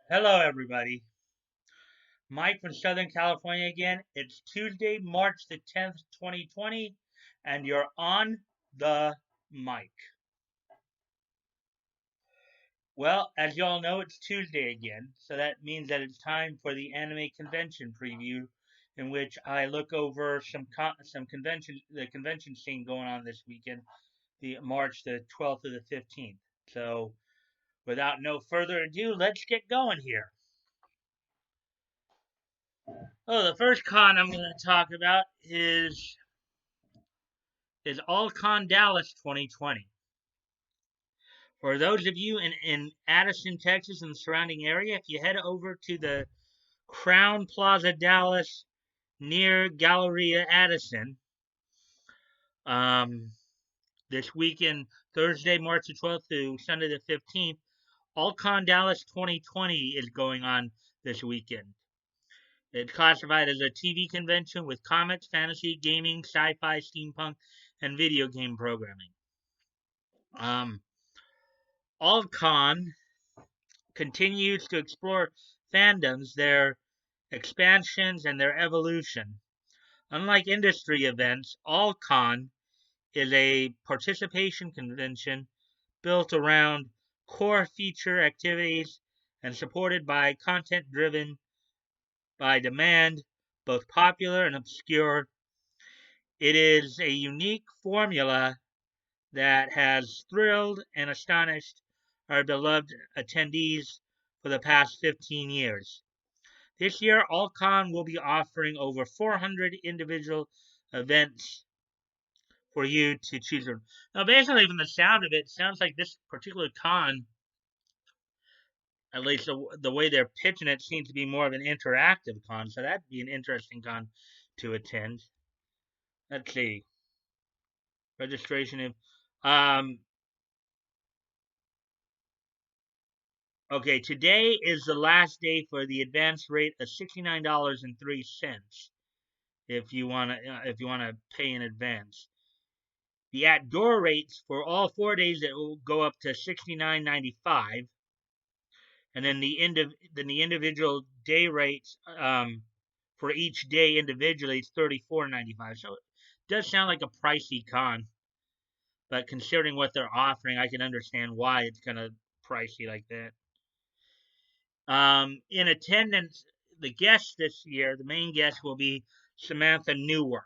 Hello, everybody. Mike from Southern California again. It's Tuesday, March the 10th, 2020, and you're on the mic. Well, as you all know, it's Tuesday again, so that means that it's time for the anime convention preview, in which I look over some convention scene going on this weekend, the March the 12th to the 15th. So, without no further ado, let's get going here. Oh, the first con I'm going to talk about is AllCon Dallas 2020. For those of you in Addison, Texas, and the surrounding area, if you head over to the Crown Plaza Dallas near Galleria Addison, um, this weekend, Thursday, March the 12th to Sunday the 15th, AllCon Dallas 2020 is going on this weekend. It's classified as a TV convention with comics, fantasy, gaming, sci-fi, steampunk, and video game programming. Um, AllCon continues to explore fandoms, their expansions, and their evolution. Unlike industry events, AllCon is a participation convention built around core feature activities and supported by content driven by demand, both popular and obscure. It is a unique formula that has thrilled and astonished our beloved attendees for the past 15 years. This year, Alcon will be offering over 400 individual events for you to choose from. Now, basically, from the sound of it, it sounds like this particular con, at least the way they're pitching it, seems to be more of an interactive con. So that'd be an interesting con to attend. Let's see. Registration. Okay, today is the last day for the advance rate of $69.03 if you wanna pay in advance. The at door rates for all 4 days that will go up to $69.95, and then the individual day rates for each day individually is $34.95. So it does sound like a pricey con, but considering what they're offering, I can understand why it's kind of pricey like that. In attendance, the guest this year, the main guest will be Samantha Newark.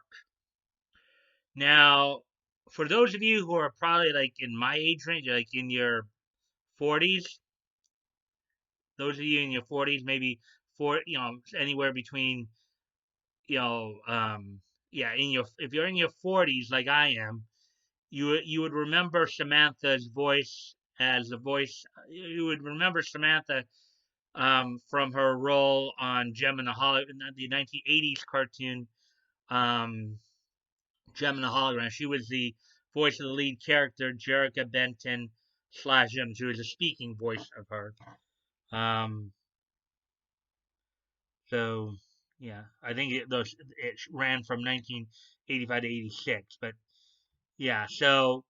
Now, for those of you who are probably like in my age range, like in your 40s, those of you in your 40s, maybe anywhere between, you know, yeah, if you're in your 40s like I am, you would remember Samantha's voice as the voice. You would remember Samantha from her role on Gem and the 1980s cartoon um, Gem and the Hologram. She was the voice of the lead character, Jerrica Benton slash Gem. She was a speaking voice of her. Um, so, yeah, I think it ran from 1985 to 86. But, yeah, so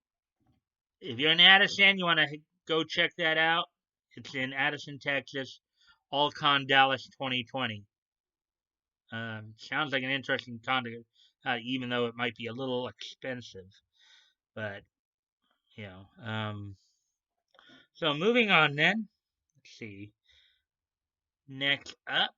if you're in Addison, you want to go check that out. It's in Addison, Texas, Allcon Dallas 2020. Sounds like an interesting content, even though it might be a little expensive. But you know, so moving on then. Let's see. Next up.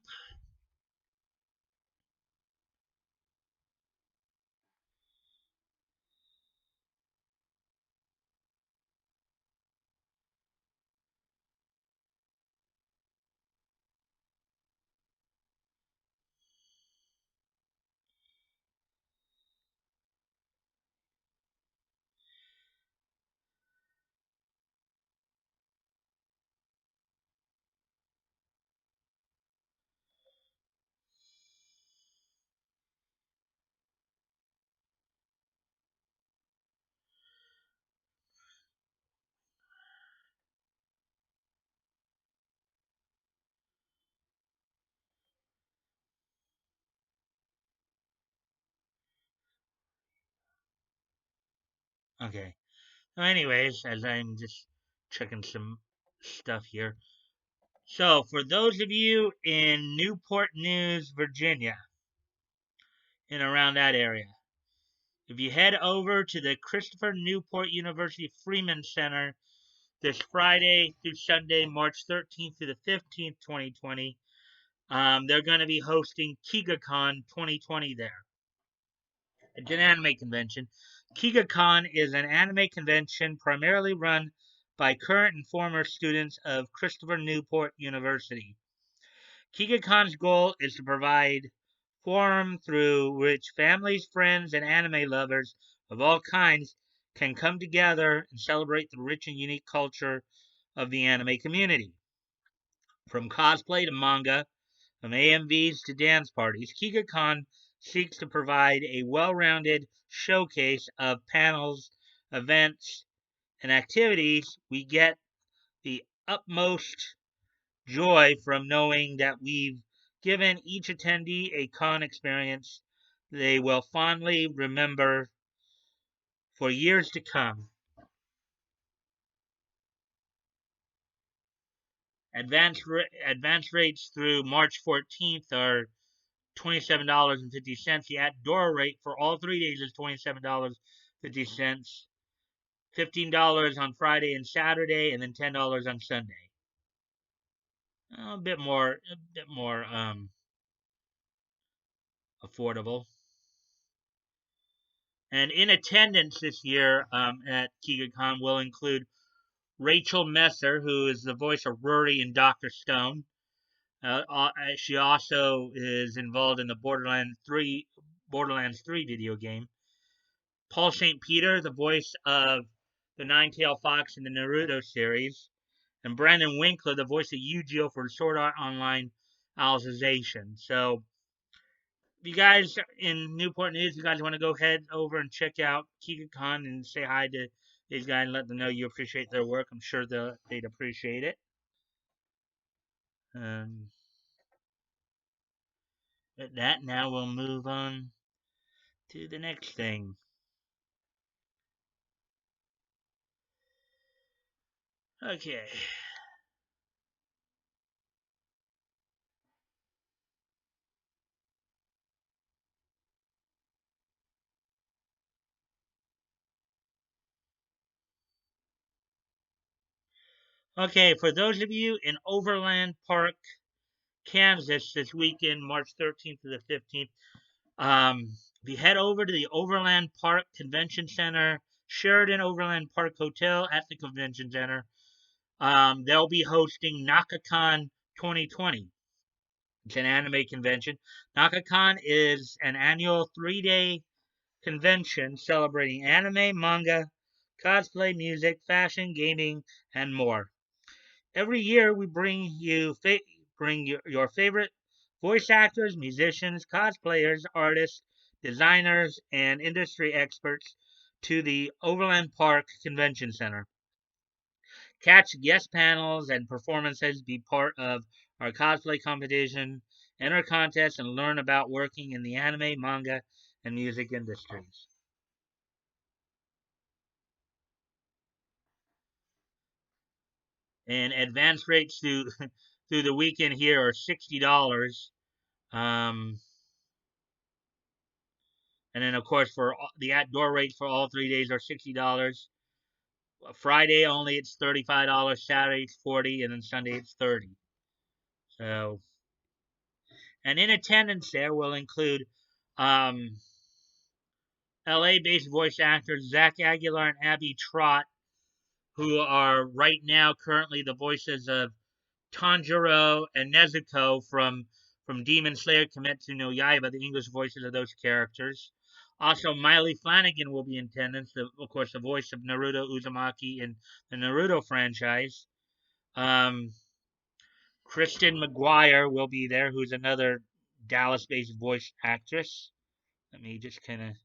Okay. So anyways, as I'm just checking some stuff here. So, for those of you in Newport News, Virginia, and around that area, if you head over to the Christopher Newport University Freeman Center this Friday through Sunday, March 13th through the 15th, 2020, they're going to be hosting KigaCon 2020 there. It's an anime convention. KigaCon is an anime convention primarily run by current and former students of Christopher Newport University. KigaCon's goal is to provide forum through which families, friends, and anime lovers of all kinds can come together and celebrate the rich and unique culture of the anime community. From cosplay to manga, from AMVs to dance parties, KigaCon seeks to provide a well-rounded showcase of panels, events, and activities. We get the utmost joy from knowing that we've given each attendee a con experience they will fondly remember for years to come. Advance rates through March 14th are $27.50. The at-door rate for all 3 days is $27.50. $15 on Friday and Saturday, and then $10 on Sunday. A bit more affordable. And in attendance this year at KigaCon will include Rachel Messer, who is the voice of Rory in Doctor Stone. She also is involved in the Borderlands 3 video game. Paul St. Peter, the voice of the Nine-Tailed Fox in the Naruto series, and Brandon Winkler, the voice of Yu-Gi-Oh! For Sword Art Online Alicization. So, if you guys in Newport News, you guys want to go head over and check out KigaCon and say hi to these guys and let them know you appreciate their work. I'm sure they'd appreciate it. With that, now we'll move on to the next thing. Okay. Okay, for those of you in Overland Park, Kansas this weekend, March 13th to the 15th, if you head over to the Overland Park Convention Center, Sheridan Overland Park Hotel at the Convention Center, they'll be hosting NakaCon 2020. It's an anime convention. NakaCon is an annual 3-day convention celebrating anime, manga, cosplay, music, fashion, gaming, and more. Every year we bring your favorite voice actors, musicians, cosplayers, artists, designers, and industry experts to the Overland Park Convention Center. Catch guest panels and performances, be part of our cosplay competition, enter contests, and learn about working in the anime, manga, and music industries. And advance rates through through the weekend here are $60. Um, and then of course for the outdoor rates for all 3 days are $60. Friday only it's $35. Saturday it's 40, and then Sunday it's 30. So, and in attendance there will include um, LA-based voice actors Zach Aguilar and Abby Trott, who are right now currently the voices of Tanjiro and Nezuko from Demon Slayer Kimetsu no Yaiba, the English voices of those characters. Also, Miley Flanagan will be in attendance, of course, the voice of Naruto Uzumaki in the Naruto franchise. Kristen McGuire will be there, who's another Dallas-based voice actress. Let me just kind of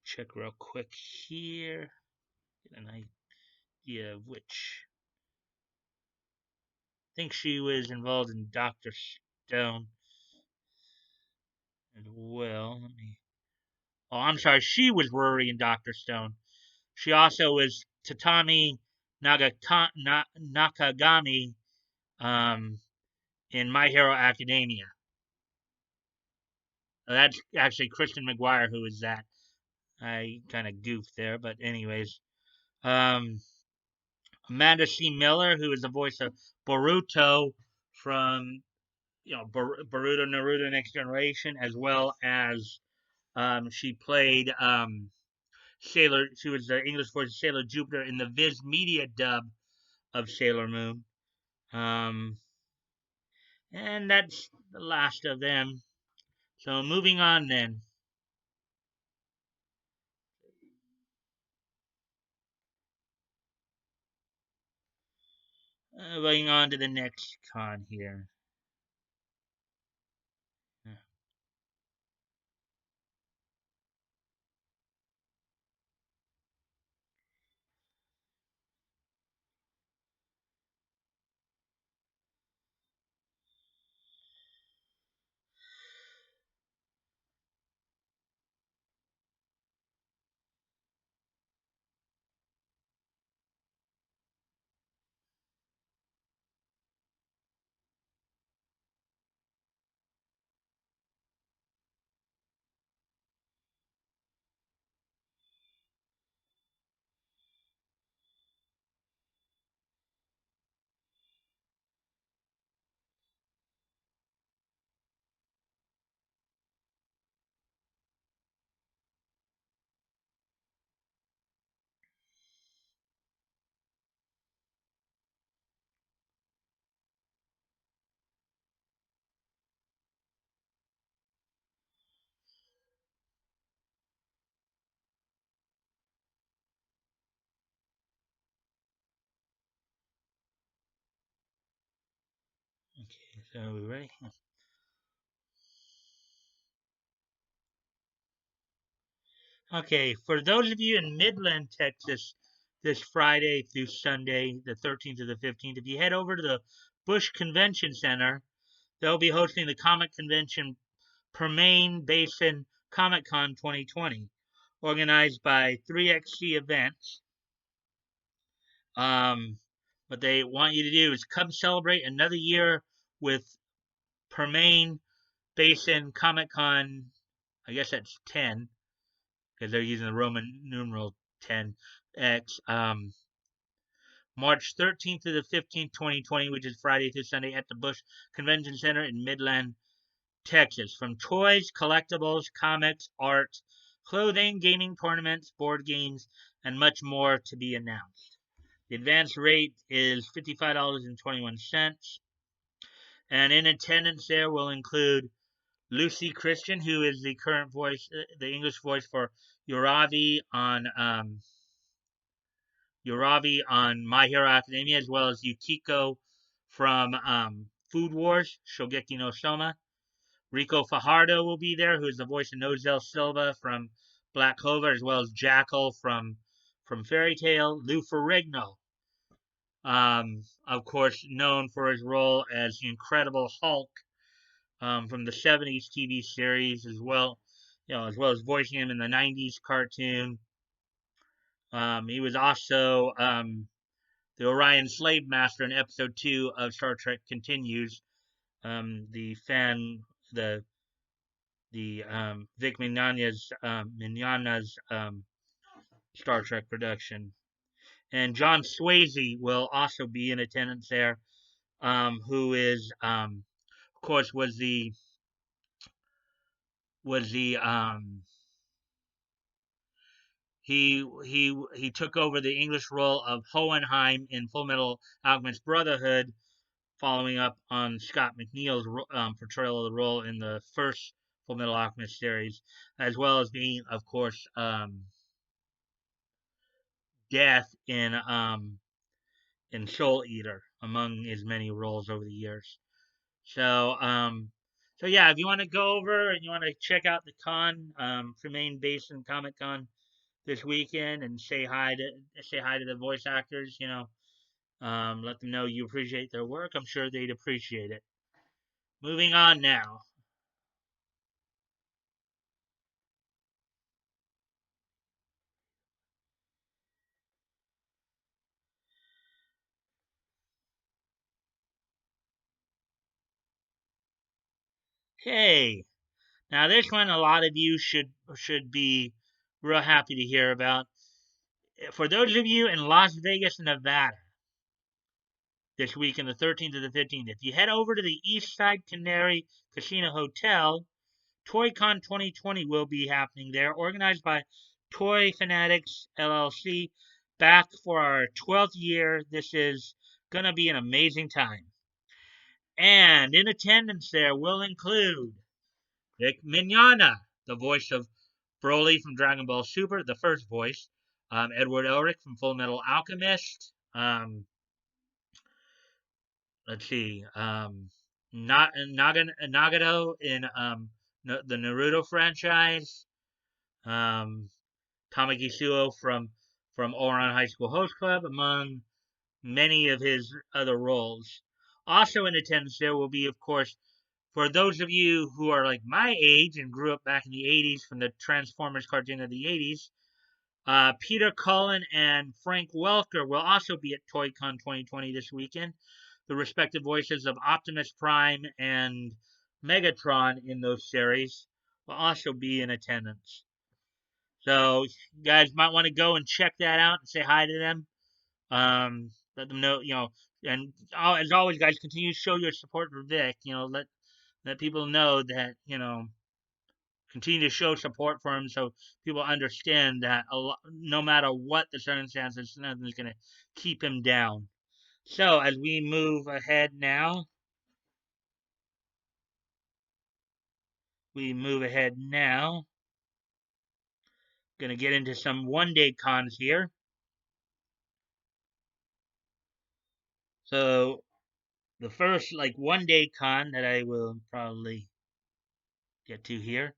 check real quick here, get an idea of which. I think she was involved in Doctor Stone as well. Let me. Oh, I'm sorry. She was Rory in Doctor Stone. She also was Tatami Nakagami um, in My Hero Academia. That's actually Christian McGuire who is that. I kind of goofed there, but anyways. Um, Amanda C. Miller, who is the voice of Boruto from Boruto Naruto Next Generation, as well as she played Sailor. She was the English voice of Sailor Jupiter in the Viz Media dub of Sailor Moon. Um, and that's the last of them. So moving on then. Going on to the next con here. Okay, so are we ready? Okay, for those of you in Midland, Texas, this Friday through Sunday, the 13th to the 15th, if you head over to the Bush Convention Center, they'll be hosting the comic convention Permain Basin Comic Con 2020, organized by 3XC Events. What they want you to do is come celebrate another year with Permain Basin Comic Con. I guess that's 10 because they're using the Roman numeral 10x. March 13th to the 15th, 2020, which is Friday through Sunday at the Bush Convention Center in Midland, Texas. From toys, collectibles, comics, art, clothing, gaming tournaments, board games, and much more to be announced. The advance rate is $55.21. And in attendance there will include Lucy Christian, who is the current voice, the English voice for Uravi on My Hero Academia, as well as Yukiko from Food Wars, Shogeki no Soma. Rico Fajardo will be there, who is the voice of Nozel Silva from Black Clover, as well as Jackal from Fairy Tail. Lou Ferrigno, of course, known for his role as the Incredible Hulk from the '70s TV series, as well as voicing him in the '90s cartoon. He was also the Orion Slave Master in Episode 2 of Star Trek Continues, the fan, the Vic Mignogna's Star Trek production. And John Swayze will also be in attendance there, who is, of course, was the he took over the English role of Hohenheim in Full Metal Alchemist Brotherhood, following up on Scott McNeil's portrayal of the role in the first Full Metal Alchemist series, as well as being, of course, Death in Soul Eater, among his many roles over the years. So, so yeah, if you want to go over and you want to check out the con, Tremaine Basin Comic Con this weekend, and say hi to the voice actors, let them know you appreciate their work. I'm sure they'd appreciate it. Moving on now. Okay, now this one a lot of you should be real happy to hear about. For those of you in Las Vegas, Nevada, this weekend, the 13th to the 15th, if you head over to the Eastside Canary Casino Hotel, ToyCon 2020 will be happening there, organized by Toy Fanatics LLC. Back for our 12th year. This is going to be an amazing time. And in attendance there will include Vic Mignogna, the voice of Broly from Dragon Ball Super, the first voice. Edward Elric from Full Metal Alchemist. Let's see. Nagato in the Naruto franchise. Um, Tamaki Suo from Ouran High School Host Club, among many of his other roles. Also in attendance there will be, of course, for those of you who are like my age and grew up back in the 80s from the Transformers cartoon of the 80s, Peter Cullen and Frank Welker will also be at ToyCon 2020 this weekend, the respective voices of Optimus Prime and Megatron in those series will also be in attendance. So you guys might want to go and check that out and say hi to them. Let them know, and as always, guys, continue to show your support for Vic. Let people know that continue to show support for him, so people understand that no matter what the circumstances, nothing's gonna keep him down. So as we move ahead now. Gonna get into some one-day cons here. So the first one-day con that I will probably get to here.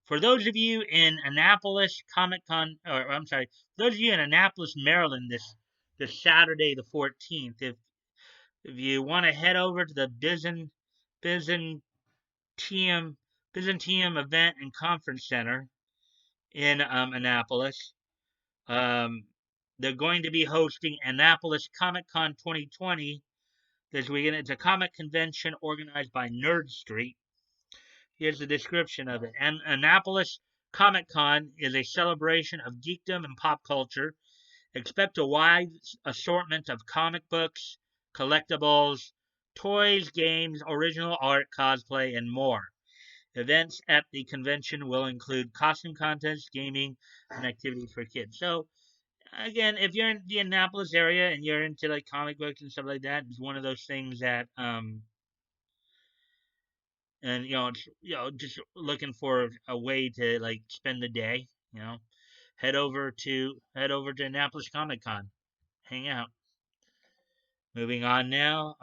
For those of you in Annapolis Comic Con, or I'm sorry, those of you in Annapolis, Maryland, this Saturday the 14th, if you want to head over to the Byzantium Byzantium Event and Conference Center in Annapolis, um, they're going to be hosting Annapolis Comic Con 2020 this weekend. It's a comic convention organized by Nerd Street. Here's the description of it. Annapolis Comic Con is a celebration of geekdom and pop culture. Expect a wide assortment of comic books, collectibles, toys, games, original art, cosplay, and more. Events at the convention will include costume contests, gaming, and activities for kids. So, again, if you're in the Annapolis area and you're into comic books and stuff like that, it's one of those things that and just looking for a way to spend the day, head over to Annapolis Comic Con, hang out. Moving on now.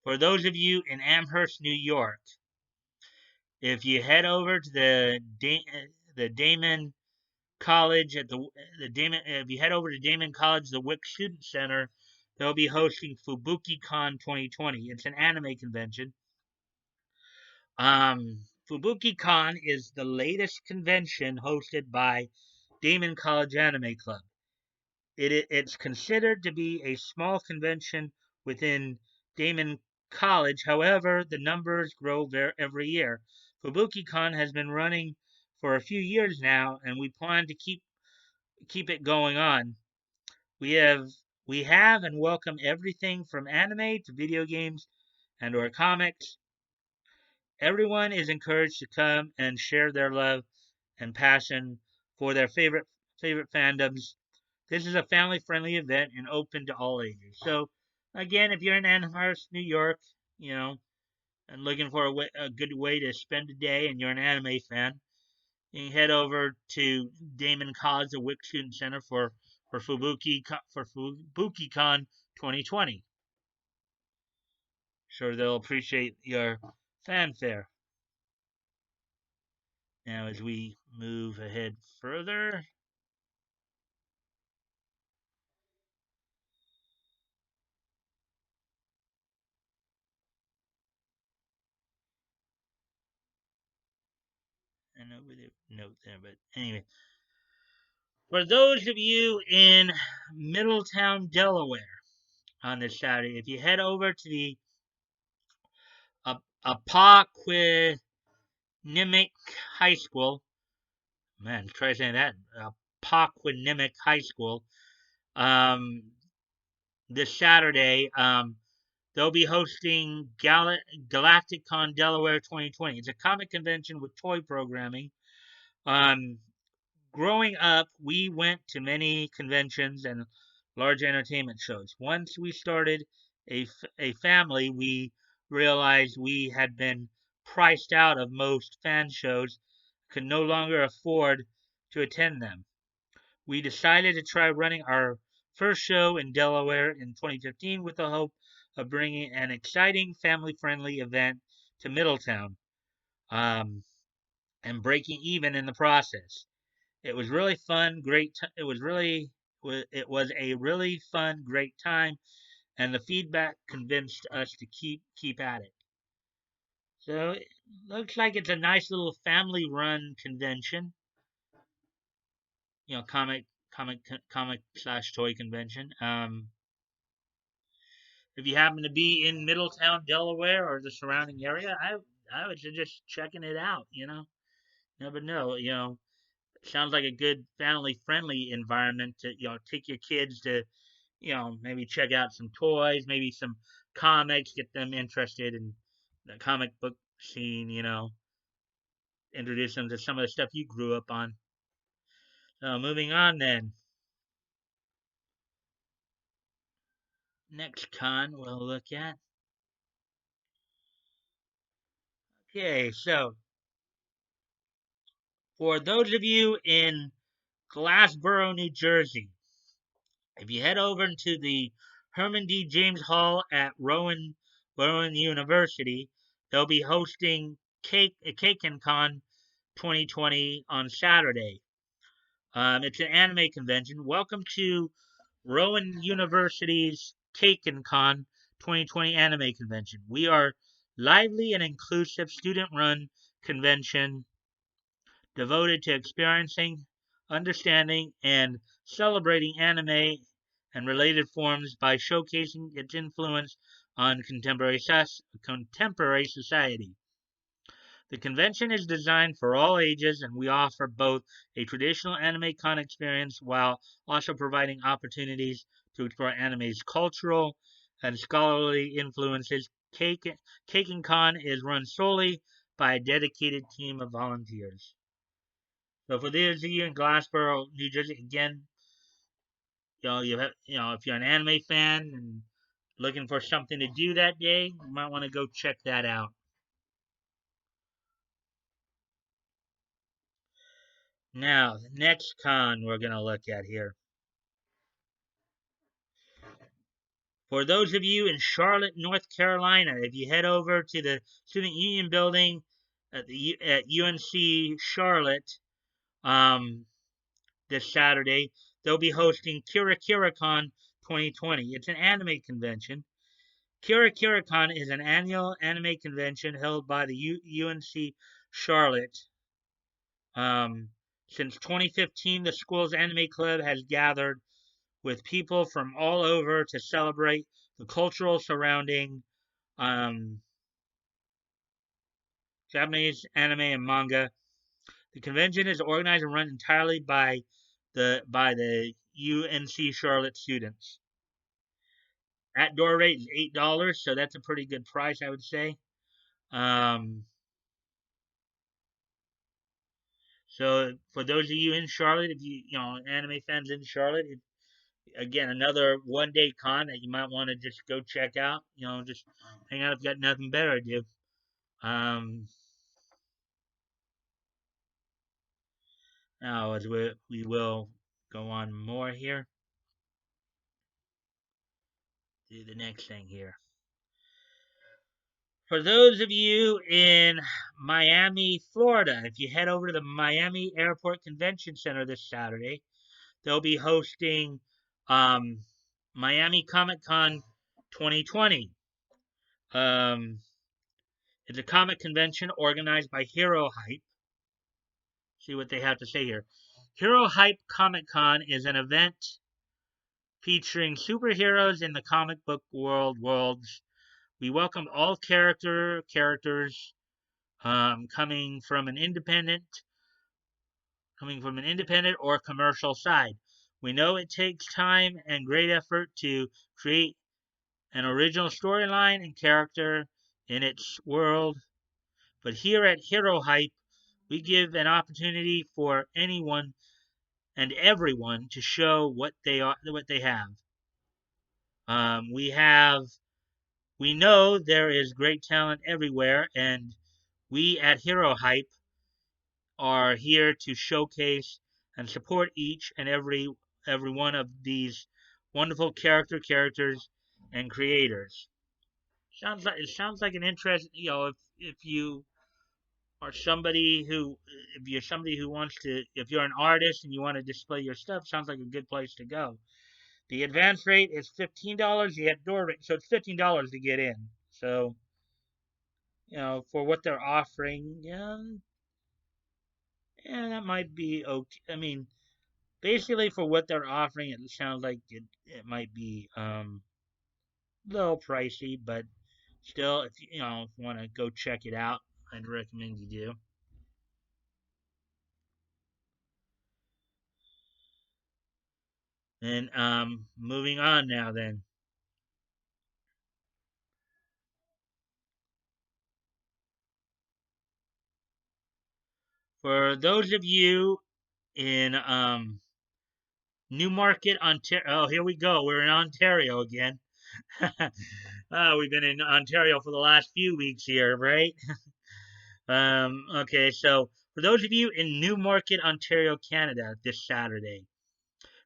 For those of you in Amherst, New York, if you head over to the Damon College at the Damon, if you head over to Damon College, the Wick Student Center, they'll be hosting FubukiCon 2020. It's an anime convention. FubukiCon is the latest convention hosted by Damon College Anime Club. It's considered to be a small convention within Damon College. However, the numbers grow there every year. FubukiCon has been running for a few years now, and we plan to keep it going on. We have we have and welcome everything from anime to video games and or comics. Everyone is encouraged to come and share their love and passion for their favorite fandoms. This is a family-friendly event and open to all ages. So, again, if you're in Amherst, New York, you know, and looking for a good way to spend a day, and you're an anime fan, you can head over to Damon College, the Wick Student Center for FubukiCon 2020. Sure, they'll appreciate your fanfare. Now, as we move ahead further, I know we did note there, but anyway, For those of you in Middletown, Delaware, on this Saturday, if you head over to the Appaquinimink High School, man, try saying that, Appaquinimink High School, um, this Saturday, they'll be hosting GalacticCon Delaware 2020. It's a comic convention with toy programming. Um, Growing up, we went to many conventions and large entertainment shows. Once we started a family, we realized we had been priced out of most fan shows, could no longer afford to attend them. We decided to try running our first show in Delaware in 2015 with the hope of bringing an exciting family friendly event to Middletown, um, and breaking even in the process. It was really fun, great. It was a really fun, great time, and the feedback convinced us to keep at it. So it looks like it's a nice little family-run convention. Comic slash toy convention. If you happen to be in Middletown, Delaware, or the surrounding area, I would suggest checking it out. Never know. Sounds like a good family friendly environment to take your kids to maybe check out some toys, maybe some comics, get them interested in the comic book scene, introduce them to some of the stuff you grew up on. So moving on then. Next con we'll look at. Okay, so for those of you in Glassboro, New Jersey, if you head over to the Herman D. James Hall at Rowan University, they'll be hosting CakeNCon 2020 on Saturday. It's an anime convention. Welcome to Rowan University's CakeNCon 2020 Anime Convention. We are lively and inclusive student-run convention devoted to experiencing, understanding, and celebrating anime and related forms by showcasing its influence on contemporary society. The convention is designed for all ages, and we offer both a traditional anime con experience while also providing opportunities to explore anime's cultural and scholarly influences. Cake and Con is run solely by a dedicated team of volunteers. So for those of you in Glassboro, New Jersey, again, if you're an anime fan and looking for something to do that day, you might want to go check that out. Now, the next con we're going to look at here. For those of you in Charlotte, North Carolina, if you head over to the Student Union Building at UNC Charlotte this Saturday, they'll be hosting KiraKiraCon 2020. It's an anime convention. KiraKiraCon is an annual anime convention held by the UNC Charlotte. Since 2015, the school's anime club has gathered with people from all over to celebrate the cultural surrounding Japanese anime and manga. The convention is organized and run entirely by the UNC Charlotte students. At door rate is $8, so that's a pretty good price, I would say. So for those of you in Charlotte, if anime fans in Charlotte, again, another one day con that you might want to just go check out. Just hang out if you got nothing better to do. Now, as we will go on more here, do the next thing here. For those of you in Miami, Florida, if you head over to the Miami Airport Convention Center this Saturday, they'll be hosting Miami Comic Con 2020. It's a comic convention organized by Hero Hype. See what they have to say here. Hero Hype Comic Con is an event featuring superheroes in the comic book worlds. We welcome all characters coming from an independent or commercial side. We know it takes time and great effort to create an original storyline and character in its world, but here at Hero Hype, we give an opportunity for anyone and everyone to show what they have. Um, we have we know there is great talent everywhere, and we at Hero Hype are here to showcase and support each and every one of these wonderful characters and creators. Sounds like an interest. If you are somebody who if you're somebody who wants to if you're an artist and you want to display your stuff, sounds like a good place to go. The advance rate is $15. The door rate, so it's $15 to get in. So for what they're offering, yeah, that might be okay. I mean, basically for what they're offering, it sounds like it might be a little pricey, but still, if if you want to go check it out, I'd recommend you do. And moving on now, then for those of you in Newmarket, Ontario. Oh, here we go. We're in Ontario again. We've been in Ontario for the last few weeks here, right? Okay, so for those of you in Newmarket, Ontario, Canada, this Saturday,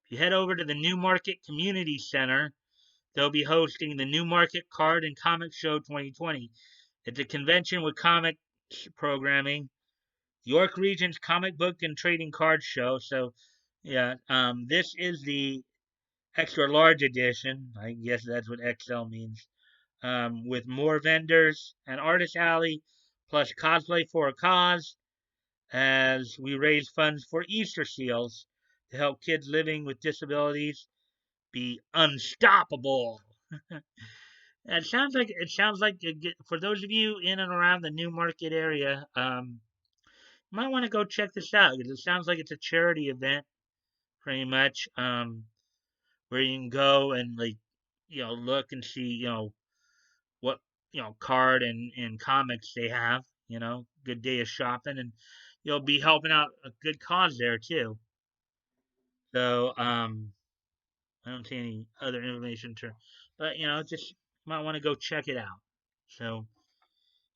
if you head over to the Newmarket Community Center, they'll be hosting the Newmarket Card and Comic Show 2020. It's a convention with comic programming, York Region's comic book and trading card show. So, yeah, this is the extra large edition. I guess that's what XL means. With more vendors and artist alley, plus cosplay for a cause, as we raise funds for Easter Seals to help kids living with disabilities be unstoppable. It sounds like for those of you in and around the Newmarket area, you might want to go check this out because it sounds like it's a charity event, pretty much, where you can go and look and see what card and comics they have. Good day of shopping, and you'll be helping out a good cause there too. So I don't see any other information to, but just might want to go check it out. So,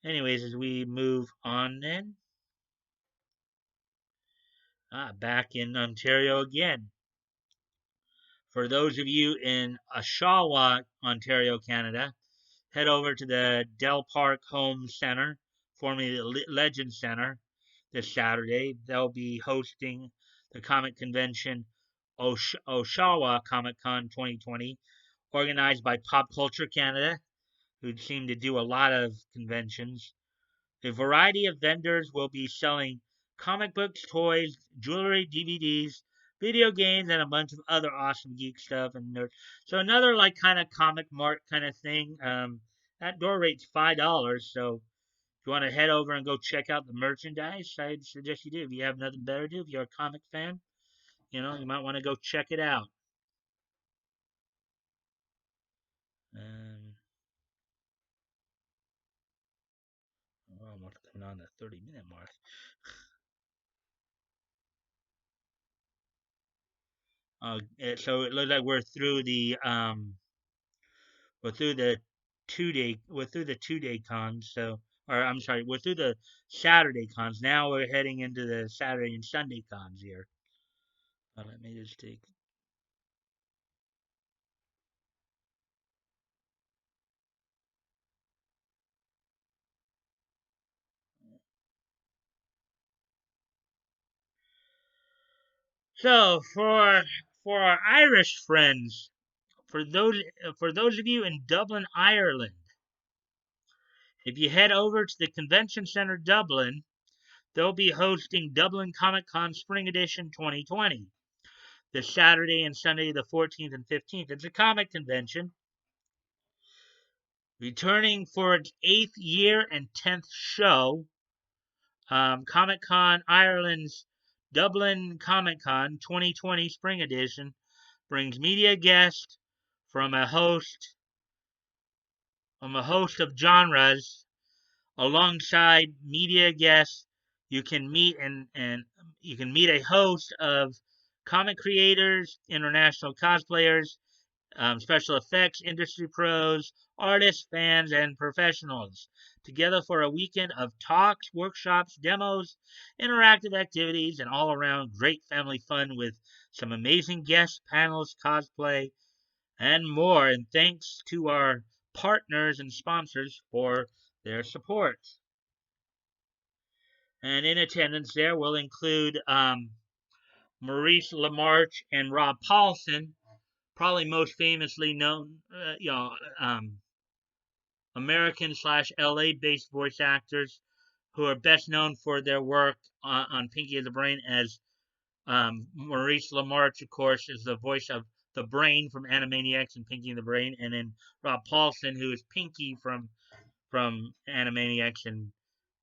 anyways, as we move on, then back in Ontario again. For those of you in Oshawa, Ontario, Canada, head over to the Del Park Home Center, formerly the Legend Center, this Saturday. They'll be hosting the comic convention Oshawa Comic Con 2020, organized by Pop Culture Canada, who seem to do a lot of conventions. A variety of vendors will be selling comic books, toys, jewelry, DVDs, video games, and a bunch of other awesome geek stuff and nerd. So another like kind of comic mart kind of thing. That door rate's $5. So if you want to head over and go check out the merchandise, I'd suggest you do. If you have nothing better to do, if you're a comic fan, you might want to go check it out. Um, we're almost coming on the 30-minute mark. So it looks like we're through the 2 day cons. So, or I'm sorry, we're through the Saturday cons. Now we're heading into the Saturday and Sunday cons here. Let me just take. So for our Irish friends, for those of you in Dublin, Ireland, if you head over to the Convention Center Dublin, they'll be hosting Dublin Comic Con Spring Edition 2020 this Saturday and Sunday, the 14th and 15th. It's a comic convention returning for its 8th year and 10th show. Comic Con Ireland's Dublin Comic Con 2020 Spring Edition brings media guests from a host of genres. Alongside media guests, you can meet and you can meet a host of comic creators, international cosplayers, special effects industry pros, artists, fans, and professionals together for a weekend of talks, workshops, demos, interactive activities, and all around great family fun with some amazing guests, panels, cosplay, and more. And thanks to our partners and sponsors for their support. And in attendance there will include Maurice LaMarche and Rob Paulson, probably most famously known, American slash LA based voice actors who are best known for their work on Pinky and the Brain as Maurice LaMarche, of course, is the voice of the Brain from Animaniacs and Pinky and the Brain, and then Rob Paulson, who is Pinky from Animaniacs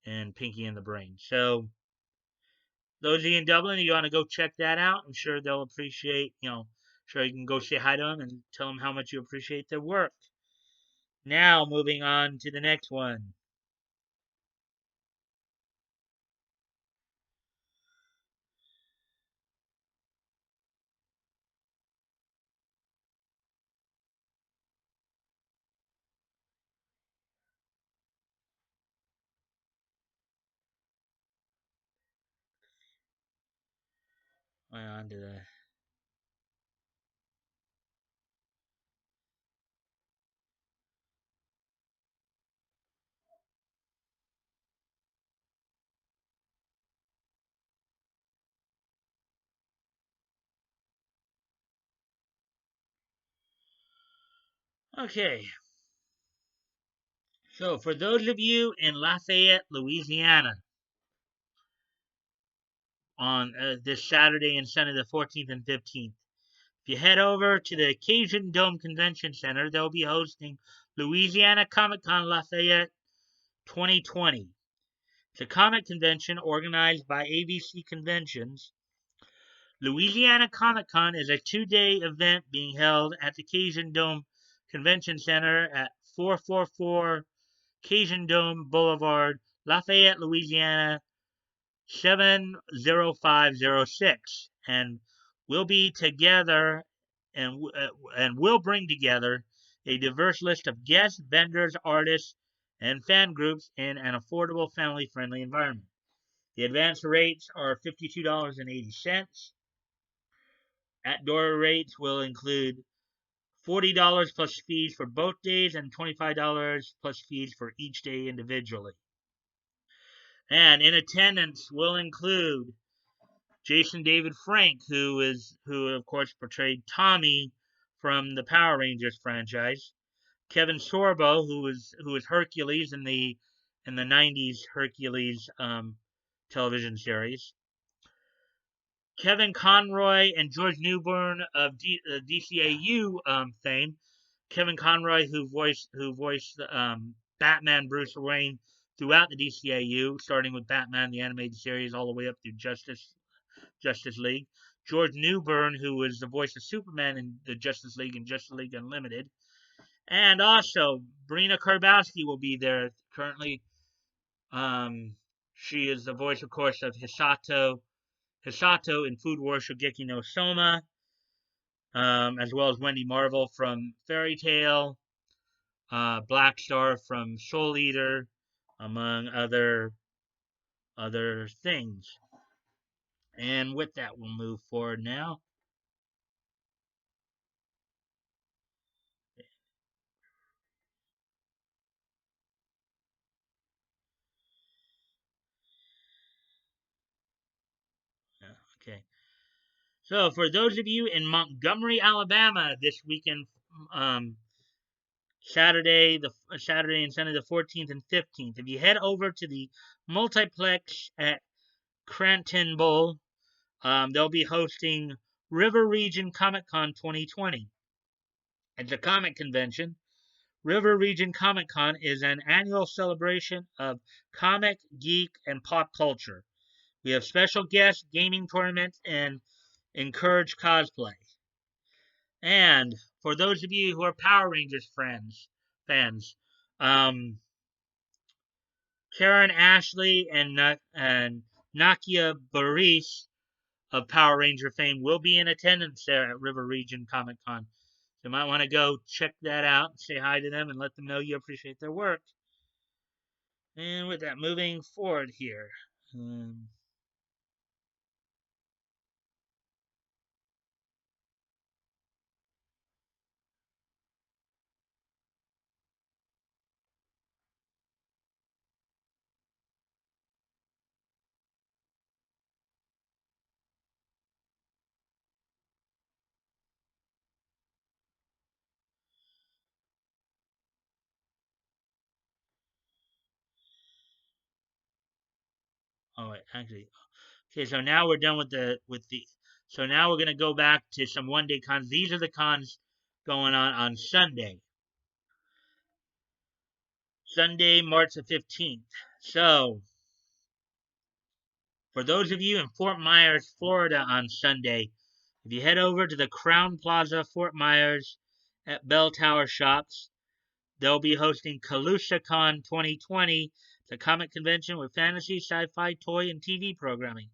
and Pinky and the Brain. So those of you in Dublin, you want to go check that out. I'm sure they'll appreciate, sure you can go say hi to them and tell them how much you appreciate their work. Now, moving on to the next one. On to the Okay. So, for those of you in Lafayette, Louisiana, on this Saturday and Sunday, the 14th and 15th, if you head over to the Cajun Dome Convention Center, they'll be hosting Louisiana Comic Con Lafayette 2020. It's a comic convention organized by ABC Conventions. Louisiana Comic Con is a 2-day event being held at the Cajun Dome Convention Center at 444 Cajun Dome Boulevard, Lafayette, Louisiana 70506, and we'll be together and we'll bring together a diverse list of guests, vendors, artists, and fan groups in an affordable, family-friendly environment. The advance rates are $52.80. At-door rates will include $40 plus fees for both days and $25 plus fees for each day individually. And in attendance will include Jason David Frank, who of course portrayed Tommy from the Power Rangers franchise. Kevin Sorbo, who was Hercules in the '90s Hercules television series. Kevin Conroy and George Newbern of DCAU fame. Kevin Conroy, who voiced Batman Bruce Wayne throughout the DCAU, starting with Batman the animated series all the way up through Justice League. George Newbern, who was the voice of Superman in the Justice League and Justice League Unlimited. And also, Brina Karbowski will be there. Currently, she is the voice, of course, of Hisato in Food Wars Shogeki no Soma, as well as Wendy Marvel from Fairy Tail, Black Star from Soul Eater, among other things. And with that, we'll move forward now. Okay. So, for those of you in Montgomery, Alabama, this weekend, Saturday and Sunday, the 14th and 15th, if you head over to the multiplex at Cranton Bowl. They'll be hosting River Region Comic Con 2020. It's a comic convention. River Region Comic Con is an annual celebration of comic, geek, and pop culture. We have special guests, gaming tournaments, and encourage cosplay. And for those of you who are Power Rangers fans, um, Karen Ashley and Nakia Baris of Power Ranger fame will be in attendance there at River Region Comic Con. So you might want to go check that out and say hi to them and let them know you appreciate their work. And with that, moving forward here. Um, oh, wait, actually, okay. So now we're done with the. So now we're gonna go back to some one-day cons. These are the cons going on Sunday. Sunday, March the 15th. So for those of you in Fort Myers, Florida on Sunday, if you head over to the Crown Plaza, Fort Myers at Bell Tower Shops, they'll be hosting CalusaCon 2020, the comic convention with fantasy, sci-fi, toy, and TV programming.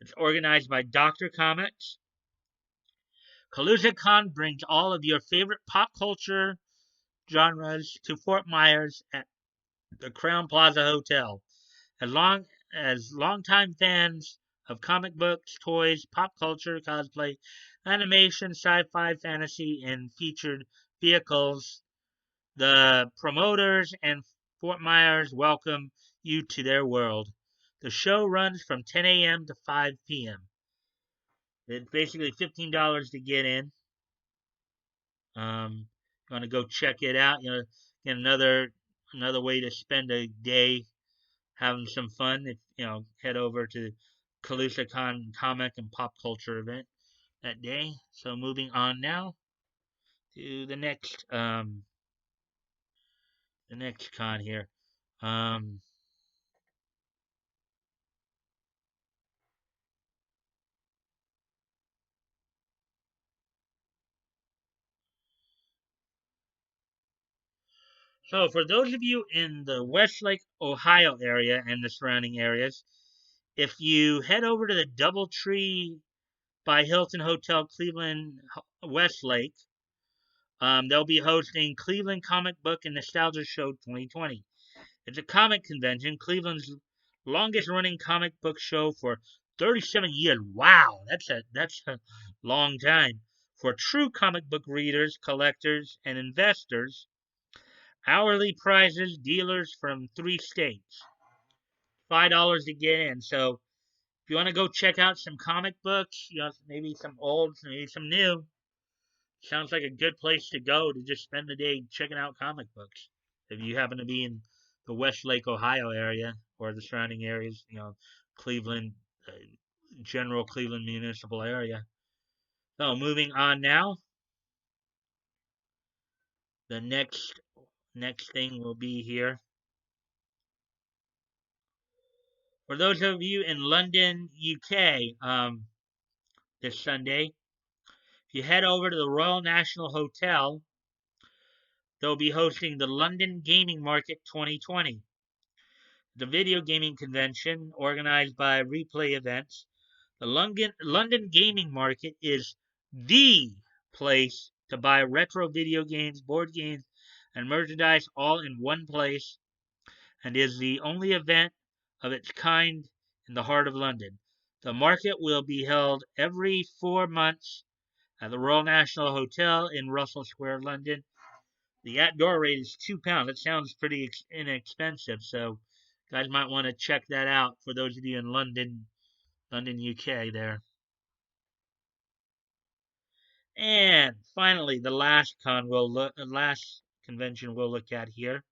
It's organized by Dr. Comics. CalusaCon brings all of your favorite pop culture genres to Fort Myers at the Crown Plaza Hotel. As longtime fans of comic books, toys, pop culture, cosplay, animation, sci-fi, fantasy, and featured vehicles, the promoters and Fort Myers welcome you to their world. The show runs from 10 a.m. to 5 p.m. It's basically $15 to get in. You want to go check it out. You know, get another way to spend a day having some fun. If head over to CalusaCon comic and pop culture event that day. So moving on now to the next con here. Um, so for those of you in the Westlake, Ohio area and the surrounding areas, if you head over to the DoubleTree by Hilton Hotel Cleveland Westlake, they'll be hosting Cleveland Comic Book and Nostalgia Show 2020. It's a comic convention, Cleveland's longest running comic book show for 37 years. Wow, that's a long time. For true comic book readers, collectors, and investors, hourly prizes, dealers from 3 states. $5 to get in. So if you want to go check out some comic books, maybe some old, maybe some new, sounds like a good place to go to just spend the day checking out comic books. If you happen to be in the Westlake, Ohio area or the surrounding areas, Cleveland, general Cleveland municipal area. So moving on now, the next thing will be here. For those of you in London, UK, this Sunday, if you head over to the Royal National Hotel, they'll be hosting the London Gaming Market 2020. The video gaming convention organized by Replay Events. The London Gaming Market is the place to buy retro video games, board games, and merchandise all in one place, and is the only event of its kind in the heart of London. The market will be held every 4 months at the Royal National Hotel in Russell Square, London. The outdoor rate is £2. It sounds pretty inexpensive, so guys might want to check that out for those of you in London, UK there. And finally, the last convention we'll look at here.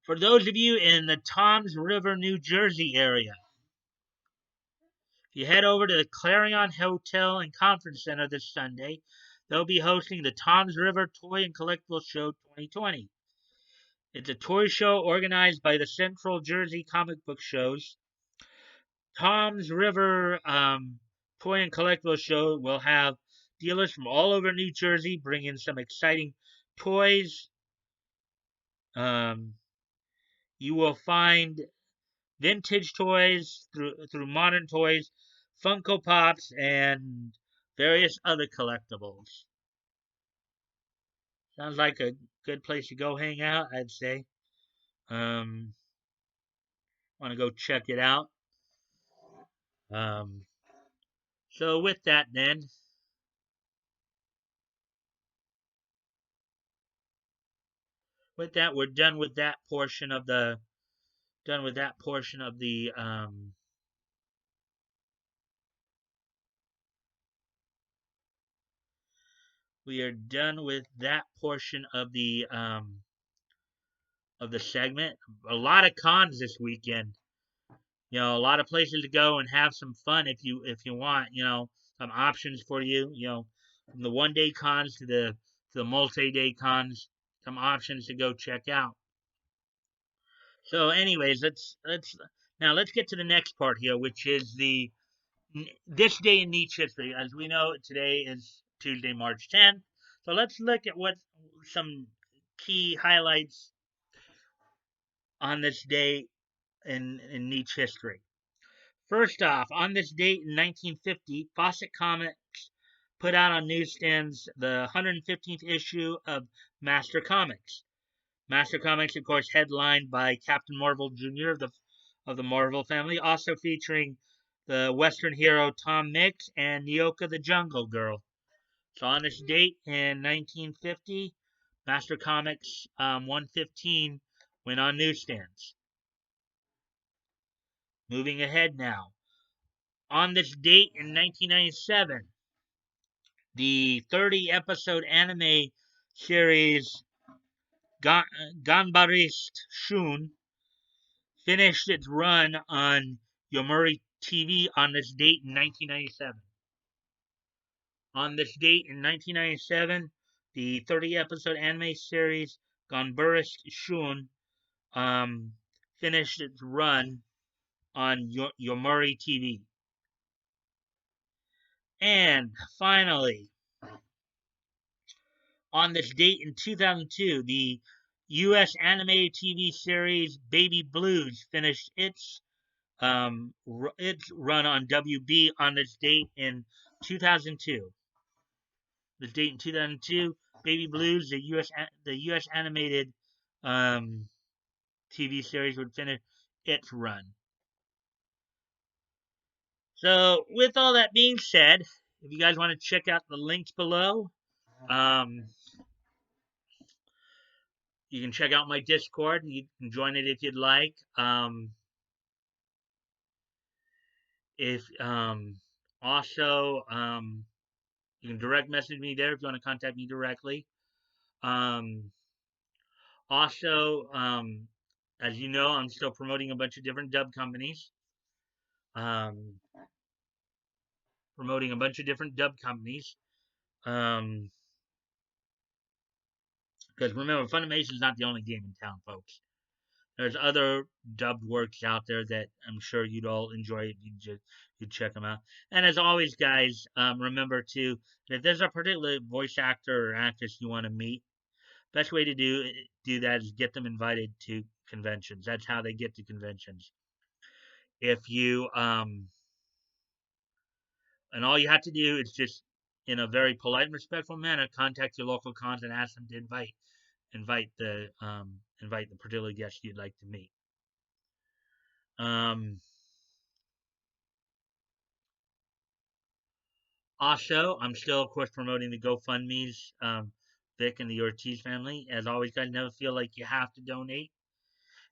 For those of you in the Toms River, New Jersey area, if you head over to the Clarion Hotel and Conference Center this Sunday, they'll be hosting the Toms River Toy and Collectible Show 2020. It's a toy show organized by the Central Jersey Comic Book Shows. Toms River Toy and Collectible Show will have dealers from all over New Jersey bring in some exciting toys. You will find vintage toys through modern toys, Funko Pops, and various other collectibles. Sounds like a good place to go hang out, I'd say. Want to go check it out. Um, so with that, then, with that, we're done with that portion of the done with that portion of the we are done with that portion of the segment. A lot of cons this weekend. A lot of places to go and have some fun if you want. Some options for you. From the 1 day cons to the multi-day cons. Some options to go check out. So, anyways, let's get to the next part here, which is this day in Nietzsche history. As we know, today is Tuesday, March 10th. So let's look at what some key highlights on this day in Nietzsche history. First off, on this date in 1950, Fawcett Comics put out on newsstands the 115th issue of Master Comics. Master Comics, of course, headlined by Captain Marvel Jr. of the Marvel family, also featuring the Western hero Tom Mix and Nyoka the Jungle Girl. So on this date in 1950, Master Comics 115 went on newsstands. Moving ahead now. On this date in 1997, the 30-episode anime series Ganbarist Shun finished its run on Yomiuri TV on this date in 1997. On this date in 1997, the 30-episode anime series Ganbarist Shun finished its run on Yomiuri TV. And finally, on this date in 2002, the U.S. animated TV series Baby Blues finished its run on WB on this date in 2002. This date in 2002, Baby Blues, the U.S. animated TV series, would finish its run. So, with all that being said, if you guys want to check out the links below, you can check out my Discord. You can join it if you'd like. If also you can direct message me there if you want to contact me directly. Also, as you know, I'm still promoting a bunch of different dub companies. Promoting a bunch of different dub companies. Because remember, Funimation is not the only game in town, folks. There's other dubbed works out there that I'm sure you'd all enjoy if you'd check them out. And as always, guys, remember to if there's a particular voice actor or actress you want to meet, best way to do that is get them invited to conventions. That's how they get to conventions. If you and all you have to do is just in a very polite and respectful manner contact your local cons and ask them to invite the particular guest you'd like to meet. Also, I'm still, of course, promoting the GoFundMe's, Vic and the Ortiz family. As always, guys, never feel like you have to donate.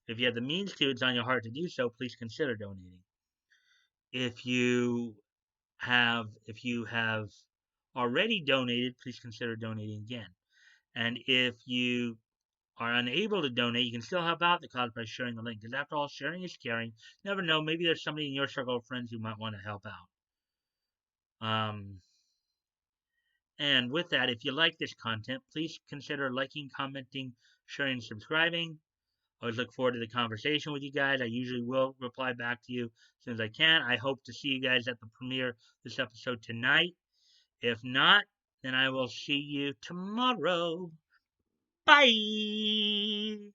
If you have the means to, it's on your heart to do so, please consider donating. If you have already donated, please consider donating again. And if you are unable to donate, you can still help out the cause by sharing the link. Because after all, sharing is caring. You never know, maybe there's somebody in your circle of friends who might want to help out. And with that, if you like this content, please consider liking, commenting, sharing, and subscribing. I always look forward to the conversation with you guys. I usually will reply back to you as soon as I can. I hope to see you guys at the premiere this episode tonight. If not, then I will see you tomorrow. Bye.